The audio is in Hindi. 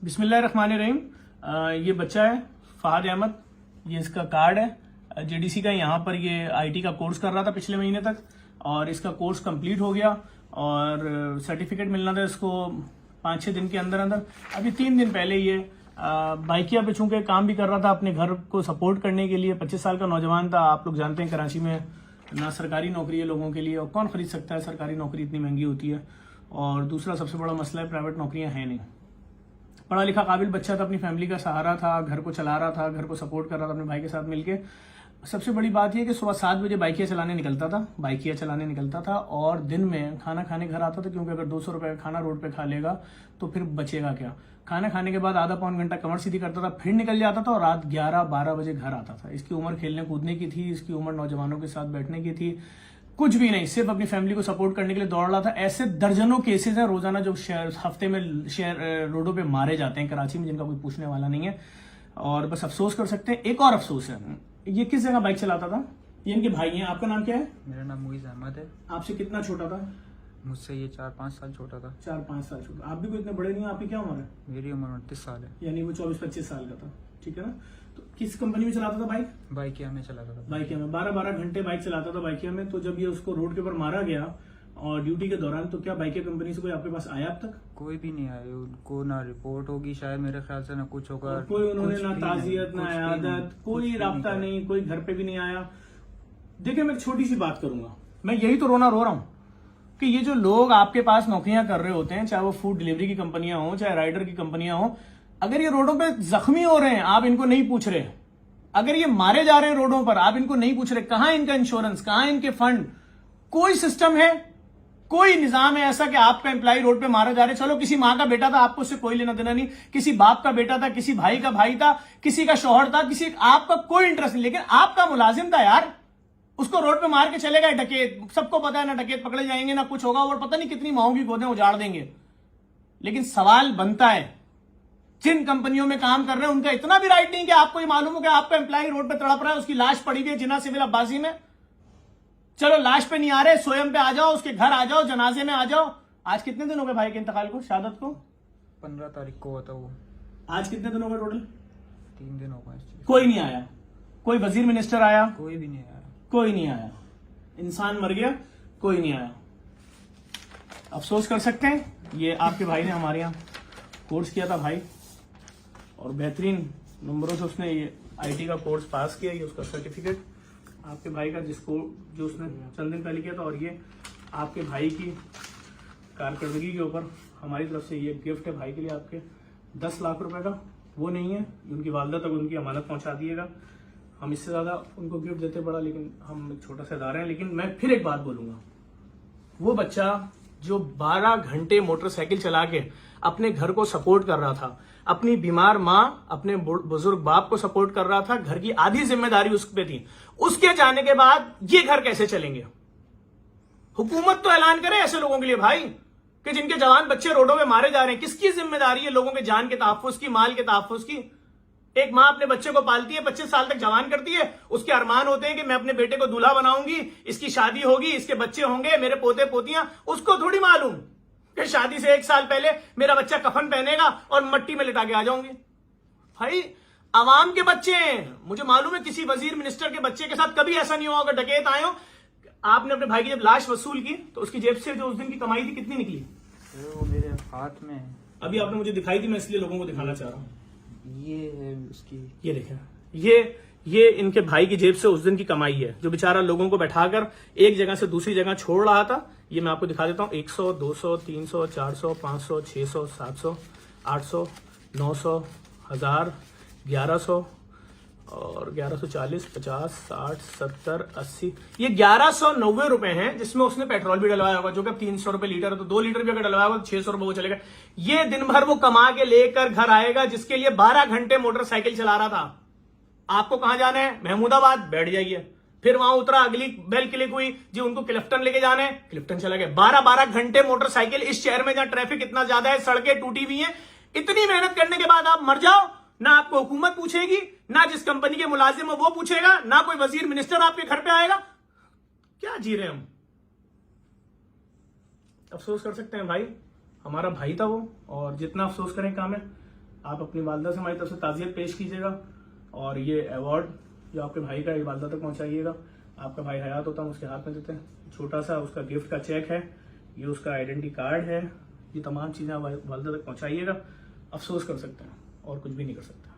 बिस्मिल्लाहिर्रहमानिर्रहीम। ये बच्चा है फहद अहमद, ये इसका कार्ड है जेडीसी का। यहाँ पर ये आईटी का कोर्स कर रहा था पिछले महीने तक और इसका कोर्स कंप्लीट हो गया और सर्टिफिकेट मिलना था इसको 5-6 दिन के अंदर अंदर। अभी 3 दिन पहले ये बाइकिया पे चूंकि काम भी कर रहा था अपने घर को सपोर्ट करने के लिए। 25 साल का नौजवान था। आप लोग जानते हैं कराची में ना सरकारी नौकरी है लोगों के लिए, और कौन खरीद सकता है, सरकारी नौकरी इतनी महंगी होती है। और दूसरा सबसे बड़ा मसला है प्राइवेट नौकरियां हैं नहीं। पढ़ा लिखा काबिल बच्चा था, अपनी फैमिली का सहारा था, घर को चला रहा था, घर को सपोर्ट कर रहा था अपने भाई के साथ मिलके। सबसे बड़ी बात यह कि सुबह 7 बजे बाइकिया चलाने निकलता था और दिन में खाना खाने घर आता था, क्योंकि अगर 200 रुपए का खाना रोड पे खा लेगा तो फिर बचेगा क्या। खाना खाने के बाद आधा पौन घंटा कमर सीधी करता था, फिर निकल जाता था और रात 11-12 बजे घर आता था। इसकी उम्र खेलने कूदने की थी, इसकी उम्र नौजवानों के साथ बैठने की थी, कुछ भी नहीं, सिर्फ अपनी फैमिली को सपोर्ट करने के लिए दौड़ रहा था। ऐसे दर्जनों केसेस हैं रोजाना जो हफ्ते में रोडों पे मारे जाते हैं कराची में, जिनका कोई पूछने वाला नहीं है। और बस अफसोस कर सकते हैं। एक और अफसोस है, ये किस जगह बाइक चलाता था? ये इनके भाई हैं। आपका नाम क्या है? मेरा नाम मुइज़ अहमद है। आपसे कितना छोटा था? मुझसे ये 4-5 साल छोटा था। 4-5 साल छोटा। आप भी कोई इतने बड़े नहीं हो। आपकी क्या उम्र है? मेरी उम्र 29 साल है। यानी वो 24-25 साल का था, ठीक है ना। तो किस कंपनी में चलाता था बाइक? बाइकिया में चलाता था। बाइकिया में 12-12 घंटे बाइक चलाता था बाइकिया में। तो जब ये उसको रोड के ऊपर मारा गया और ड्यूटी के दौरान, तो क्या बाइकिया कंपनी से कोई आपके पास आया अब तक? कोई भी नहीं आया। उनको ना रिपोर्ट होगी शायद, मेरे ख्याल से ना कुछ होगा। कोई उन्होंने ना ताजियत ना आयादत, कोई राब्ता नहीं, कोई घर पे भी नहीं आया। देखिए मैं एक छोटी सी बात करूंगा, मैं यही तो रोना रो रहा हूं कि ये जो लोग आपके पास नौकरियां कर रहे होते हैं, चाहे वो फूड डिलीवरी की कंपनियां हो, चाहे राइडर की कंपनियां हो, अगर ये रोडों पे जख्मी हो रहे हैं आप इनको नहीं पूछ रहे, अगर ये मारे जा रहे हैं रोडों पर आप इनको नहीं पूछ रहे, कहां इनका इंश्योरेंस, कहां इनके फंड? कोई सिस्टम है, कोई निजाम है ऐसा कि आपका एम्प्लॉय रोड पे मारा जा रहा है? चलो किसी माँ का बेटा था, आपको उससे कोई लेना देना नहीं, किसी बाप का बेटा था, किसी भाई का भाई था, किसी का शौहर था, किसी आपका कोई इंटरेस्ट नहीं, लेकिन आपका मुलाजिम था यार, उसको रोड पे मार के चले गए डकैत। सबको पता है ना डकैत पकड़े जाएंगे ना कुछ होगा, और पता नहीं कितनी माओं की गोदें उजाड़ देंगे। लेकिन सवाल बनता है, जिन कंपनियों में काम कर रहे हैं उनका इतना भी राइट नहीं कि आपको ये मालूम हो कि आपका एम्प्लॉय रोड पे तड़प रहा है, उसकी लाश पड़ी हुई है जिन्ना सिविल अब्बासी में। चलो लाश पे नहीं आ रहे, सोयम पे आ जाओ, उसके घर आ जाओ, जनाजे में आ जाओ। आज कितने दिन हो गए भाई के इंतकाल को, शहादत को? 15 तारीख को होता वो। आज कितने दिन हो गए टोटल? 3 दिन हो गए। कोई नहीं आया, कोई वजीर मिनिस्टर आया? कोई भी नहीं आया। कोई नहीं आया। इंसान मर गया, कोई नहीं आया। अफसोस कर सकते हैं, ये आपके भाई ने हमारे यहाँ कोर्स किया था भाई, और बेहतरीन नंबरों से उसने ये आईटी का कोर्स पास किया। ये उसका सर्टिफिकेट आपके भाई का, जो उसने चंद दिन पहले किया था। और ये आपके भाई की कारकर्दगी के ऊपर हमारी तरफ से ये गिफ्ट है भाई के लिए आपके 10 लाख रुपए का। वो नहीं है, उनकी वालदा तक उनकी अमानत पहुंचा दिएगा। हम इससे ज्यादा उनको गिफ्ट देते बड़ा, लेकिन हम एक छोटा सा इदारा है। लेकिन मैं फिर एक बात बोलूंगा, वो बच्चा जो 12 घंटे मोटरसाइकिल चला के अपने घर को सपोर्ट कर रहा था, अपनी बीमार माँ, अपने बुजुर्ग बाप को सपोर्ट कर रहा था, घर की आधी जिम्मेदारी उस पे थी, उसके जाने के बाद ये घर कैसे चलेंगे? हुकूमत तो ऐलान करे ऐसे लोगों के लिए भाई, कि जिनके जवान बच्चे रोडों में मारे जा रहे हैं। किसकी जिम्मेदारी है लोगों के जान के तहफ्फुज की, माल के तहफ्फुज की? एक माँ अपने बच्चे को पालती है, 25 साल तक जवान करती है, उसके अरमान होते हैं कि मैं अपने बेटे को दूल्हा बनाऊंगी, इसकी शादी होगी, इसके बच्चे होंगे, मेरे पोते पोतियां। उसको थोड़ी मालूम कि शादी से 1 साल पहले मेरा बच्चा कफन पहनेगा और मट्टी में लिटा के आ जाऊंगी। भाई आवाम के बच्चे हैं। मुझे मालूम है किसी वजीर मिनिस्टर के बच्चे के साथ कभी ऐसा नहीं हुआ। अगर डकैत आए हो, आपने अपने भाई की जब लाश वसूल की तो उसकी जेब से जो उस दिन की कमाई थी कितनी निकली? वो मेरे हाथ में है। अभी आपने मुझे दिखाई थी, मैं इसलिए लोगों को दिखाना चाह रहा हूँ। ये है उसकी, ये देखें, ये इनके भाई की जेब से उस दिन की कमाई है, जो बेचारा लोगों को बैठाकर एक जगह से दूसरी जगह छोड़ रहा था। ये मैं आपको दिखा देता हूँ। 100, 200, 300, 400, 500, 600, 700, 800, 900, 1000, 1100 और 1140, 50, 60, 70, 80। ये 1190 रुपए हैं, जिसमें उसने पेट्रोल भी डलवाया होगा, जो कि 300 रुपए लीटर है, तो 2 लीटर भी अगर डलवाया होगा तो 600 रुपए वो चलेगा। ये दिन भर वो कमा के लेकर घर आएगा, जिसके लिए 12 घंटे मोटरसाइकिल चला रहा था। आपको कहां जाना है? महमूदाबाद, बैठ जाइए। फिर वहां उतरा, अगली बेल क्लिक हुई जी, उनको क्लिफ्टन लेके जाना है, क्लिफ्टन चला गया। 12-12 घंटे मोटरसाइकिल इस शहर में जहां ट्रैफिक इतना ज्यादा है, सड़कें टूटी हुई हैं। इतनी मेहनत करने के बाद आप मर जाओ, ना आपको हुकूमत पूछेगी, ना जिस कंपनी के मुलाजिम हो वो पूछेगा, ना कोई वजीर मिनिस्टर आपके घर पे आएगा। क्या जी रहे हम? अफसोस कर सकते हैं भाई, हमारा भाई था वो, और जितना अफसोस करें काम है। आप अपनी वालदा से हमारी तरफ से ताज़ियत पेश कीजिएगा और ये अवार्ड जो आपके भाई का ये वालदा तक पहुंचाइएगा। आपका भाई हयात होता हम उसके हाथ में देते हैं, छोटा सा उसका गिफ्ट का चेक है, ये उसका आइडेंटिटी कार्ड है, ये तमाम चीज़ें आप वालदा तक पहुंचाइएगा। अफसोस कर सकते हैं और कुछ भी नहीं कर सकते।